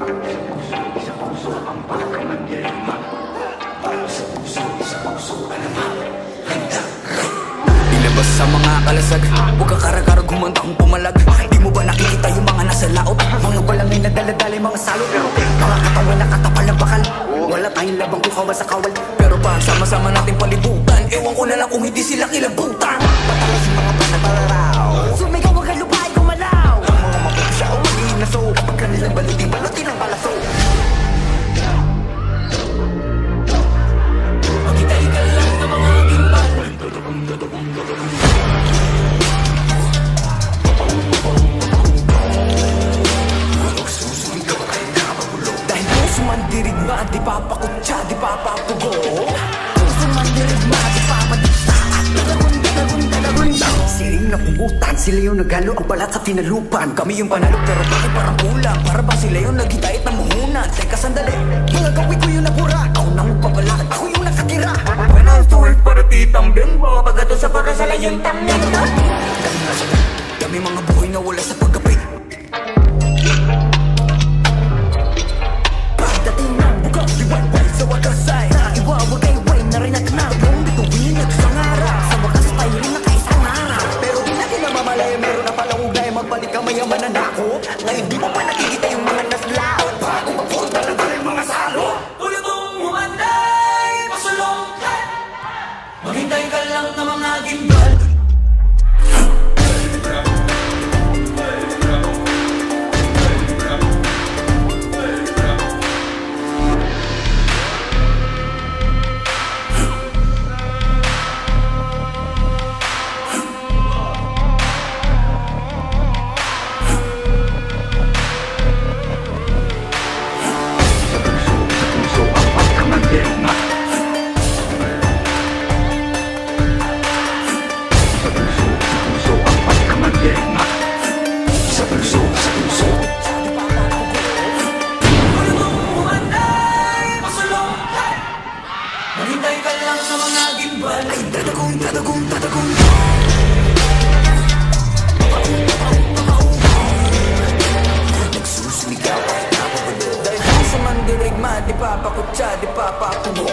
Sa puso ang pagkamandirigma. Sa puso, sa puso ka naman. Handa. Ilabas sa mga kalasag, huwag ka karagarag, humanda kong pumalag. Di mo ba nakikita yung mga nasa laot? Mga balangay na daladalay, mga salot. Mga katawan na katapal ng bakal. Wala tayong labang kung kawal sa kawal. Pero pa sama-sama natin palibutan. Ewan ko na lang kung hindi sila kilabutan. Patalas yung mga panataraw. Sumigaw ang kalupay kumalaw. Ang mga mapagsa o magiging naso. Kapag kanilang balutin, balutin ang palaso. Magitay ka lang ng mga gimbal. Dahil puso man dirigma, di papakutsa, di papapugo. Puso man dirigma, di papadikta at dalagunda. Siling na pungutan, sila yung nagalo ang balat sa tinalupan. Kami yung panalo pero bakit parang kulang? Para ba sila yung naghitait ng muhunan? Teka sandali, mga gawin ko yung nabura. Ako na magpabalak, ako yung nakatira. When I do it para titang bimbo, pagdato sa para sa layong tamyan. Kami mga buhay na wala sa pagkapit. Pagdating ng bukas, liwanag sa wakas ay naiwawagay-way na rin at na yung bituin at sangara. Sa wakas tayo rin nakaisang harap. Pero di natin namamalaya, meron na palang ugay. Magbalik ka mayaman na nako. Ngayon di mo pa nakikita yung mga naslaot. Bago magpunta na tayo mga salo. Tulutong humanday, pasulong. Maghintay ka lang na mga gimbal. Maghintay ka lang sa mga gimbal. Ay, dadagong, dadagong, dadagong. Nagsusumigaw ay napabalo. Dahil sa mandirigma, di papakutsa, di papapuno.